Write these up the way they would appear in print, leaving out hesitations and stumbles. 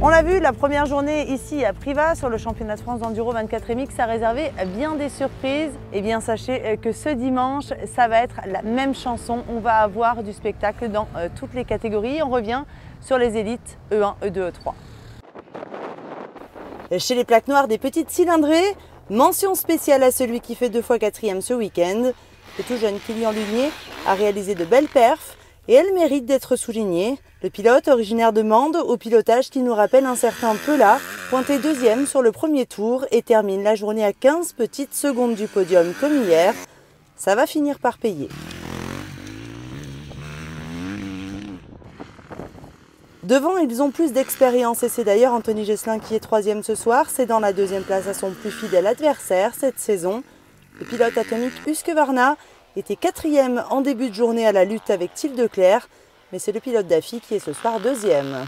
On l'a vu, la première journée ici à Privas sur le championnat de France d'enduro 24 MX a réservé bien des surprises. Et bien sachez que ce dimanche, ça va être la même chanson. On va avoir du spectacle dans toutes les catégories. On revient sur les élites E1, E2, E3. Chez les plaques noires des petites cylindrées, mention spéciale à celui qui fait 2 fois 4e ce week-end. Le tout jeune Kylian Lunier a réalisé de belles perfs et elle mérite d'être soulignée. Le pilote, originaire de Mende, au pilotage qui nous rappelle un certain Peula, pointé 2e sur le premier tour et termine la journée à 15 petites secondes du podium comme hier. Ça va finir par payer. Devant, ils ont plus d'expérience et c'est d'ailleurs Anthony Gesselin qui est 3e ce soir. C'est dans la 2e place à son plus fidèle adversaire cette saison. Le pilote atomique Husqvarna était 4e en début de journée à la lutte avec Thiel Declercq, mais c'est le pilote d'AFI qui est ce soir 2e.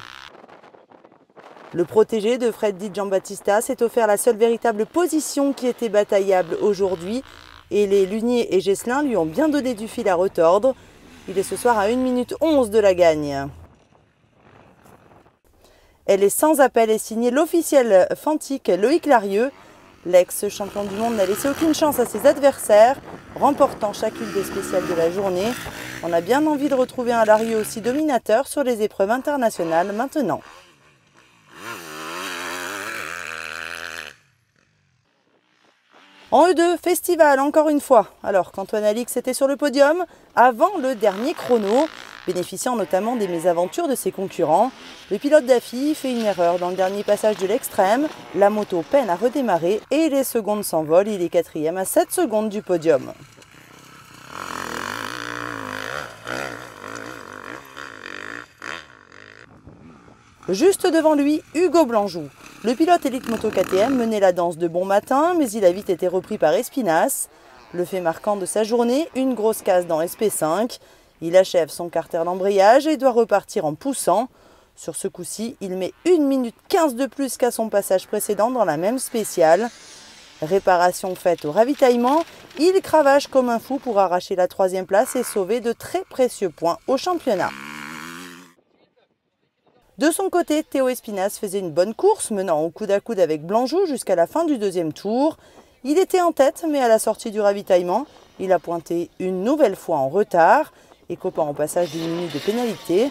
Le protégé de Fred Di Giambattista s'est offert la seule véritable position qui était bataillable aujourd'hui et les Lunier et Gesselin lui ont bien donné du fil à retordre. Il est ce soir à 1 minute 11 de la gagne. Elle est sans appel et signée l'officiel fantique Loïc Larieux. L'ex-champion du monde n'a laissé aucune chance à ses adversaires, remportant chacune des spéciales de la journée. On a bien envie de retrouver un Larieux aussi dominateur sur les épreuves internationales maintenant. En E2, festival encore une fois, alors qu'Antoine Alix était sur le podium avant le dernier chrono, bénéficiant notamment des mésaventures de ses concurrents. Le pilote d'AFI fait une erreur dans le dernier passage de l'extrême, la moto peine à redémarrer et les secondes s'envolent, il est 4e à 7 secondes du podium. Juste devant lui, Hugo Blanjou. Le pilote élite moto KTM menait la danse de bon matin, mais il a vite été repris par Espinas. Le fait marquant de sa journée, une grosse casse dans SP5. Il achève son carter d'embrayage et doit repartir en poussant. Sur ce coup-ci, il met 1 minute 15 de plus qu'à son passage précédent dans la même spéciale. Réparation faite au ravitaillement, il cravache comme un fou pour arracher la 3e place et sauver de très précieux points au championnat. De son côté, Théo Espinas faisait une bonne course, menant au coude à coude avec Blanjou jusqu'à la fin du 2e tour. Il était en tête, mais à la sortie du ravitaillement, il a pointé une nouvelle fois en retard, écopant au passage d'une minute de pénalité.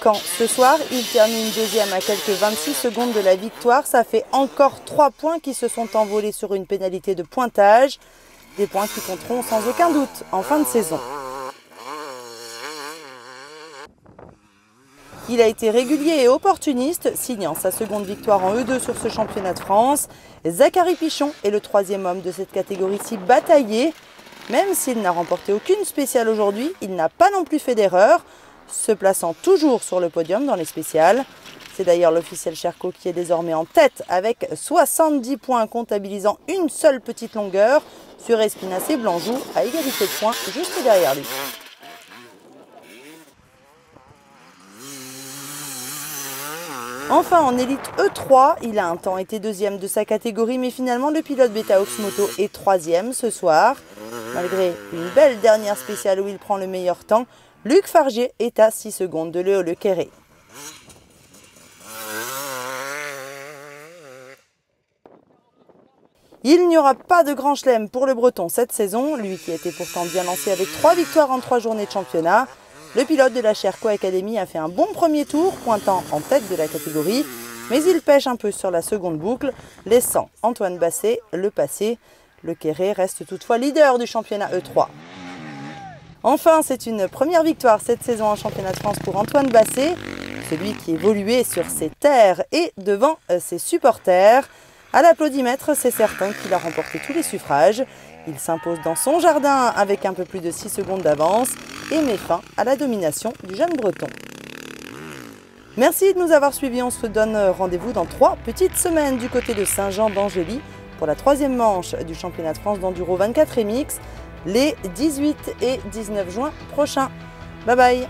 Quand ce soir, il termine 2e à quelques 26 secondes de la victoire, ça fait encore 3 points qui se sont envolés sur une pénalité de pointage, des points qui compteront sans aucun doute en fin de saison. Il a été régulier et opportuniste, signant sa seconde victoire en E2 sur ce championnat de France. Zachary Pichon est le 3e homme de cette catégorie-ci bataillée. Même s'il n'a remporté aucune spéciale aujourd'hui, il n'a pas non plus fait d'erreur, se plaçant toujours sur le podium dans les spéciales. C'est d'ailleurs l'officiel Cherco qui est désormais en tête avec 70 points, comptabilisant une seule petite longueur sur Espinas et Blanjou à égalité de points juste derrière lui. Enfin, en élite E3, il a un temps été 2e de sa catégorie, mais finalement le pilote Betaox Moto est 3e ce soir. Malgré une belle dernière spéciale où il prend le meilleur temps, Luc Fargier est à 6 secondes de Léo Lequeré. Il n'y aura pas de grand chelem pour le Breton cette saison, lui qui était pourtant bien lancé avec 3 victoires en 3 journées de championnat. Le pilote de la Cherco Academy a fait un bon premier tour, pointant en tête de la catégorie, mais il pêche un peu sur la seconde boucle, laissant Antoine Basset le passer. Lequeré reste toutefois leader du championnat E3. Enfin, c'est une première victoire cette saison en championnat de France pour Antoine Basset, celui qui évoluait sur ses terres et devant ses supporters. À l'applaudimètre, c'est certain qu'il a remporté tous les suffrages. Il s'impose dans son jardin avec un peu plus de 6 secondes d'avance et met fin à la domination du jeune breton. Merci de nous avoir suivis, on se donne rendez-vous dans 3 petites semaines du côté de Saint-Jean d'Angély pour la 3e manche du championnat de France d'enduro 24 MX les 18 et 19 juin prochains. Bye bye.